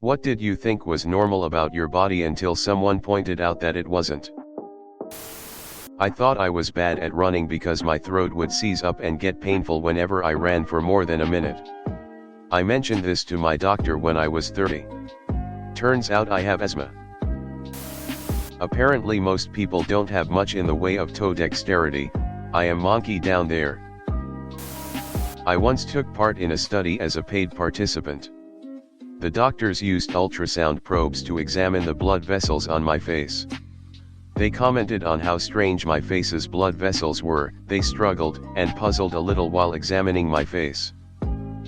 What did you think was normal about your body until someone pointed out that it wasn't? I thought I was bad at running because my throat would seize up and get painful whenever I ran for more than a minute. I mentioned this to my doctor when I was 30. Turns out I have asthma. Apparently most people don't have much in the way of toe dexterity. I am monkey down there. I once took part in a study as a paid participant. The doctors used ultrasound probes to examine the blood vessels on my face. They commented on how strange my face's blood vessels were. They struggled and puzzled a little while examining my face.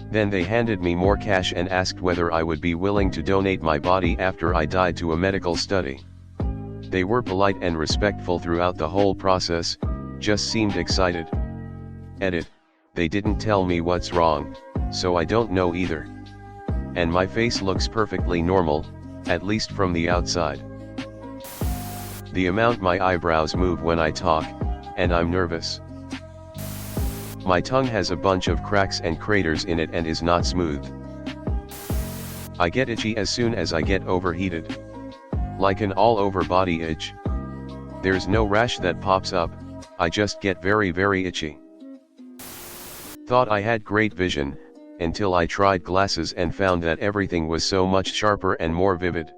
Then they handed me more cash and asked whether I would be willing to donate my body after I died to a medical study. They were polite and respectful throughout the whole process, just seemed excited. Edit, they didn't tell me what's wrong, so I don't know either. And my face looks perfectly normal, at least from the outside. The amount my eyebrows move when I talk, and I'm nervous. My tongue has a bunch of cracks and craters in it and is not smooth. I get itchy as soon as I get overheated. Like an all-over body itch. There's no rash that pops up, I just get very itchy. Thought I had great vision, until I tried glasses and found that everything was so much sharper and more vivid.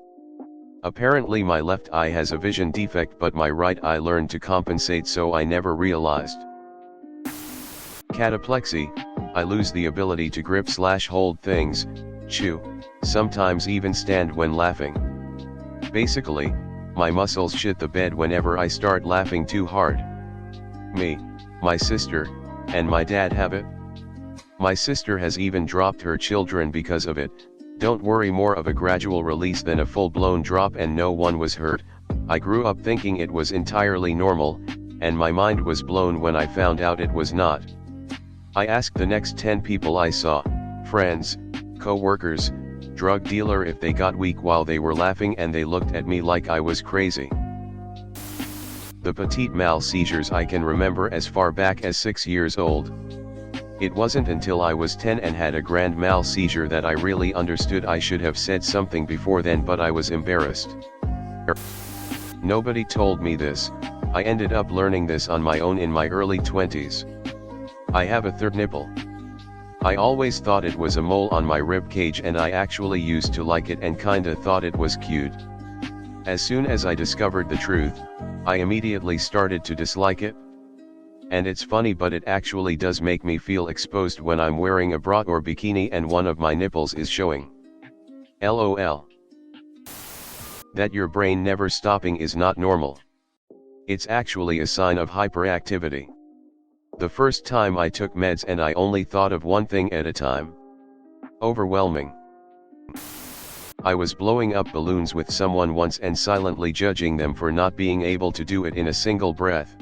Apparently my left eye has a vision defect, but my right eye learned to compensate, so I never realized. Cataplexy, I lose the ability to grip/hold things, chew, sometimes even stand when laughing. Basically, my muscles shit the bed whenever I start laughing too hard. Me, my sister, and my dad have it. My sister has even dropped her children because of it. Don't worry, more of a gradual release than a full-blown drop, and no one was hurt. I grew up thinking it was entirely normal, and my mind was blown when I found out it was not. I asked the next 10 people I saw, friends, co-workers, drug dealer, if they got weak while they were laughing, and they looked at me like I was crazy. The petit mal seizures I can remember as far back as 6 years old. It wasn't until I was 10 and had a grand mal seizure that I really understood. I should have said something before then, but I was embarrassed. Nobody told me this. I ended up learning this on my own in my early 20s. I have a third nipple. I always thought it was a mole on my rib cage, and I actually used to like it and kinda thought it was cute. As soon as I discovered the truth, I immediately started to dislike it. And it's funny, but it actually does make me feel exposed when I'm wearing a bra or bikini and one of my nipples is showing. LOL. That your brain never stopping is not normal. It's actually a sign of hyperactivity. The first time I took meds and I only thought of one thing at a time. Overwhelming. I was blowing up balloons with someone once and silently judging them for not being able to do it in a single breath.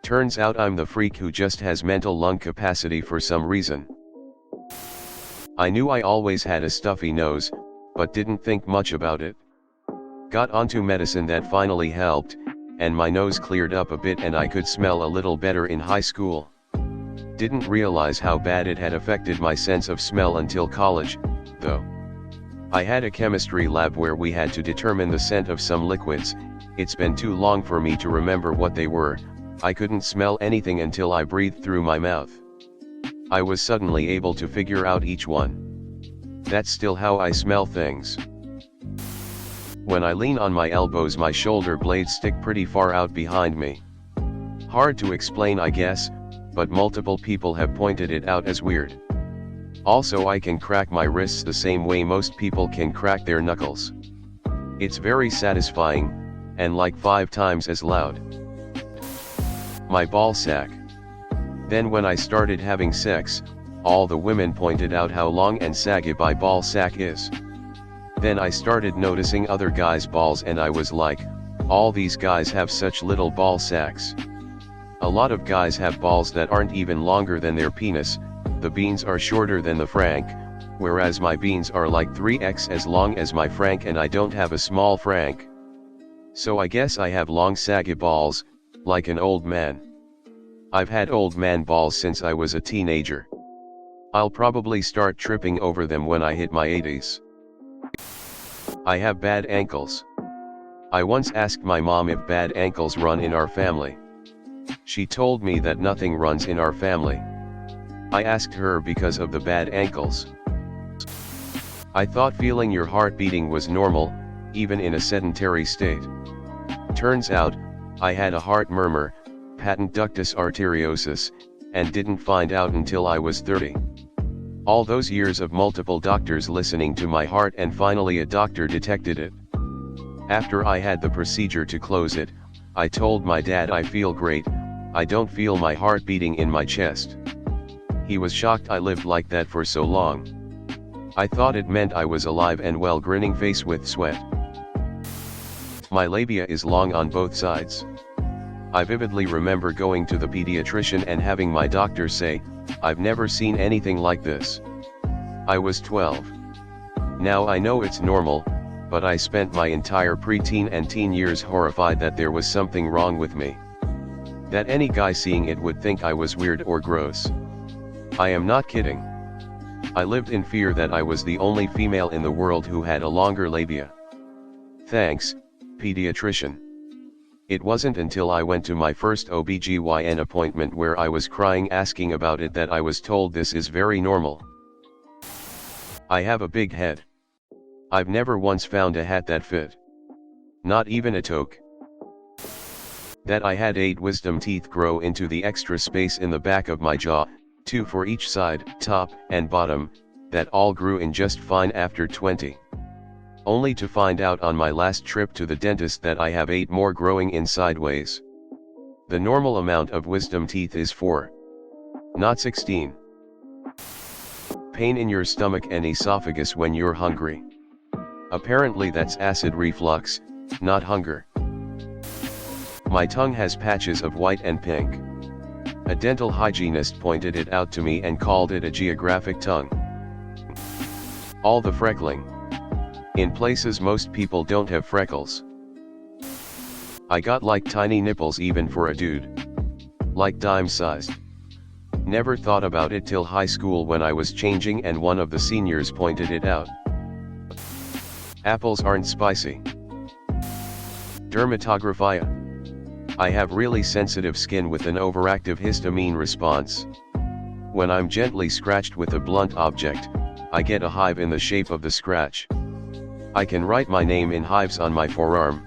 Turns out I'm the freak who just has mental lung capacity for some reason. I knew I always had a stuffy nose, but didn't think much about it. Got onto medicine that finally helped, and my nose cleared up a bit and I could smell a little better in high school. Didn't realize how bad it had affected my sense of smell until college, though. I had a chemistry lab where we had to determine the scent of some liquids. It's been too long for me to remember what they were. I couldn't smell anything until I breathed through my mouth. I was suddenly able to figure out each one. That's still how I smell things. When I lean on my elbows, my shoulder blades stick pretty far out behind me. Hard to explain, I guess, but multiple people have pointed it out as weird. Also, I can crack my wrists the same way most people can crack their knuckles. It's very satisfying, and like 5 times as loud. My ball sack. Then when I started having sex, all the women pointed out how long and saggy my ball sack is. Then I started noticing other guys' balls and I was like, all these guys have such little ball sacks. A lot of guys have balls that aren't even longer than their penis. The beans are shorter than the frank, whereas my beans are like 3x as long as my frank, and I don't have a small frank. So I guess I have long saggy balls, like an old man. I've had old man balls since I was a teenager. I'll probably start tripping over them when I hit my 80s. I have bad ankles. I once asked my mom if bad ankles run in our family. She told me that nothing runs in our family. I asked her because of the bad ankles. I thought feeling your heart beating was normal, even in a sedentary state. Turns out, I had a heart murmur, patent ductus arteriosus, and didn't find out until I was 30. All those years of multiple doctors listening to my heart, and finally a doctor detected it. After I had the procedure to close it, I told my dad, I feel great, I don't feel my heart beating in my chest. He was shocked I lived like that for so long. I thought it meant I was alive and well, grinning face with sweat. My labia is long on both sides. I vividly remember going to the pediatrician and having my doctor say, "I've never seen anything like this." I was 12. Now I know it's normal, but I spent my entire preteen and teen years horrified that there was something wrong with me. That any guy seeing it would think I was weird or gross. I am not kidding. I lived in fear that I was the only female in the world who had a longer labia. Thanks, pediatrician. It wasn't until I went to my first OBGYN appointment where I was crying asking about it that I was told this is very normal. I have a big head. I've never once found a hat that fit. Not even a toque. That I had 8 wisdom teeth grow into the extra space in the back of my jaw, 2 for each side, top and bottom, that all grew in just fine after 20. Only to find out on my last trip to the dentist that I have 8 more growing in sideways. The normal amount of wisdom teeth is 4. Not 16. Pain in your stomach and esophagus when you're hungry. Apparently that's acid reflux, not hunger. My tongue has patches of white and pink. A dental hygienist pointed it out to me and called it a geographic tongue. All the freckling. In places most people don't have freckles. I got like tiny nipples even for a dude. Like dime-sized. Never thought about it till high school when I was changing and one of the seniors pointed it out. Apples aren't spicy. Dermatographia. I have really sensitive skin with an overactive histamine response. When I'm gently scratched with a blunt object, I get a hive in the shape of the scratch. I can write my name in hives on my forearm.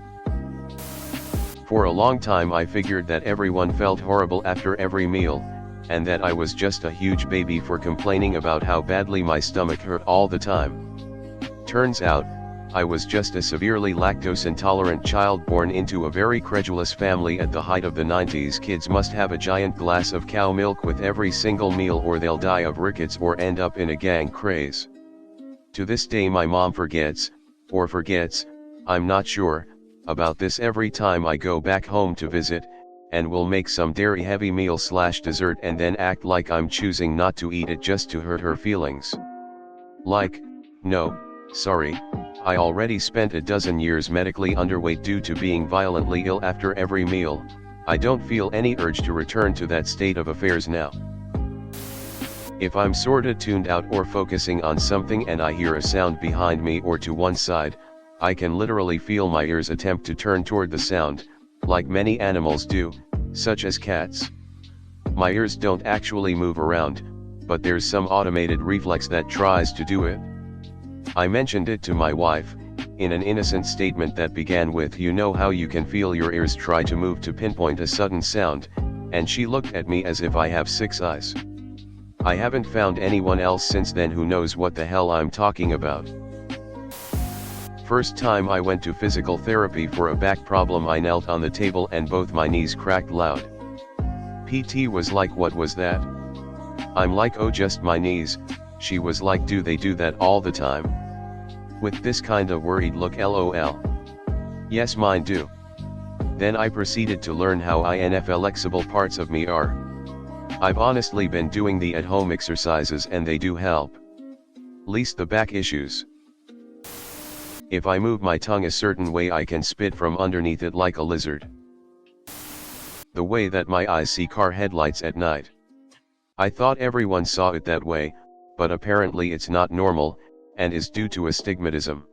For a long time I figured that everyone felt horrible after every meal, and that I was just a huge baby for complaining about how badly my stomach hurt all the time. Turns out, I was just a severely lactose intolerant child born into a very credulous family at the height of the 90s. Kids must have a giant glass of cow milk with every single meal or they'll die of rickets or end up in a gang craze. To this day my mom forgets, I'm not sure, about this every time I go back home to visit, and will make some dairy heavy meal / dessert and then act like I'm choosing not to eat it just to hurt her feelings. Like, no, sorry, I already spent a dozen years medically underweight due to being violently ill after every meal. I don't feel any urge to return to that state of affairs now. If I'm sorta tuned out or focusing on something and I hear a sound behind me or to one side, I can literally feel my ears attempt to turn toward the sound, like many animals do, such as cats. My ears don't actually move around, but there's some automated reflex that tries to do it. I mentioned it to my wife, in an innocent statement that began with, "You know how you can feel your ears try to move to pinpoint a sudden sound," and she looked at me as if I have 6 eyes. I haven't found anyone else since then who knows what the hell I'm talking about. First time I went to physical therapy for a back problem, I knelt on the table and both my knees cracked loud. PT was like, "What was that?" I'm like, "Oh, just my knees." She was like, "Do they do that all the time?" With this kinda worried look, LOL. Yes, mine do. Then I proceeded to learn how inflexible parts of me are. I've honestly been doing the at-home exercises and they do help. Least the back issues. If I move my tongue a certain way I can spit from underneath it like a lizard. The way that my eyes see car headlights at night. I thought everyone saw it that way, but apparently it's not normal, and is due to astigmatism.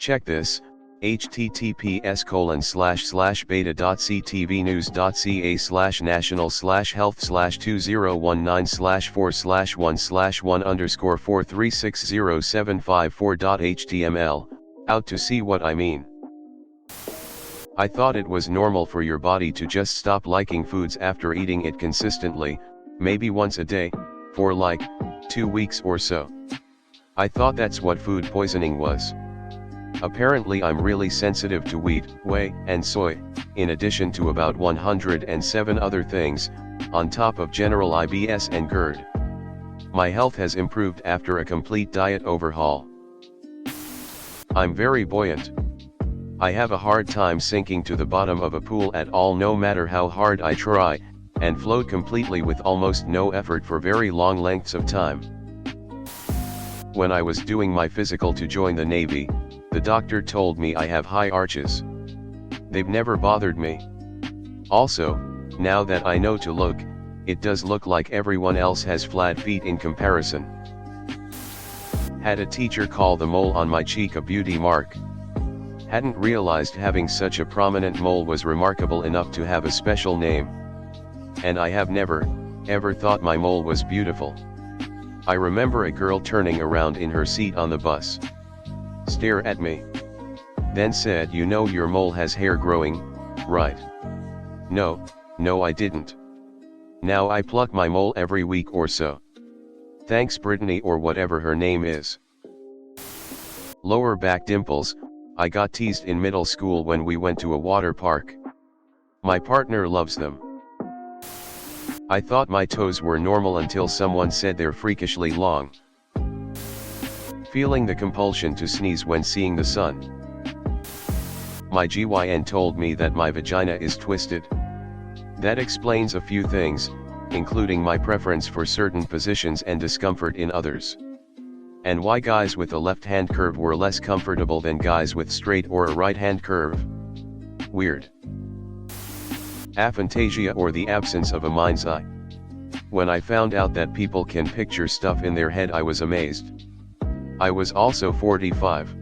Check this, https://beta.ctv news.ca/national/health/2019/4/1/4360754.html, out to see what I mean. I thought it was normal for your body to just stop liking foods after eating it consistently, maybe once a day, for like 2 weeks or so. I thought that's what food poisoning was. Apparently I'm really sensitive to wheat, whey, and soy, in addition to about 107 other things, on top of general IBS and GERD. My health has improved after a complete diet overhaul. I'm very buoyant. I have a hard time sinking to the bottom of a pool at all, no matter how hard I try, and float completely with almost no effort for very long lengths of time. When I was doing my physical to join the Navy, the doctor told me I have high arches. They've never bothered me. Also, now that I know to look, it does look like everyone else has flat feet in comparison. Had a teacher call the mole on my cheek a beauty mark. Hadn't realized having such a prominent mole was remarkable enough to have a special name. And I have never, ever thought my mole was beautiful. I remember a girl turning around in her seat on the bus. Stare at me. Then said, "You know your mole has hair growing, right?" No, I didn't. Now I pluck my mole every week or so. Thanks Brittany or whatever her name is. Lower back dimples. I got teased in middle school when we went to a water park. My partner loves them. I thought my toes were normal until someone said they're freakishly long. Feeling the compulsion to sneeze when seeing the sun. My GYN told me that my vagina is twisted. That explains a few things, including my preference for certain positions and discomfort in others. And why guys with a left-hand curve were less comfortable than guys with straight or a right-hand curve. Weird. Aphantasia, or the absence of a mind's eye. When I found out that people can picture stuff in their head, I was amazed. I was also 45.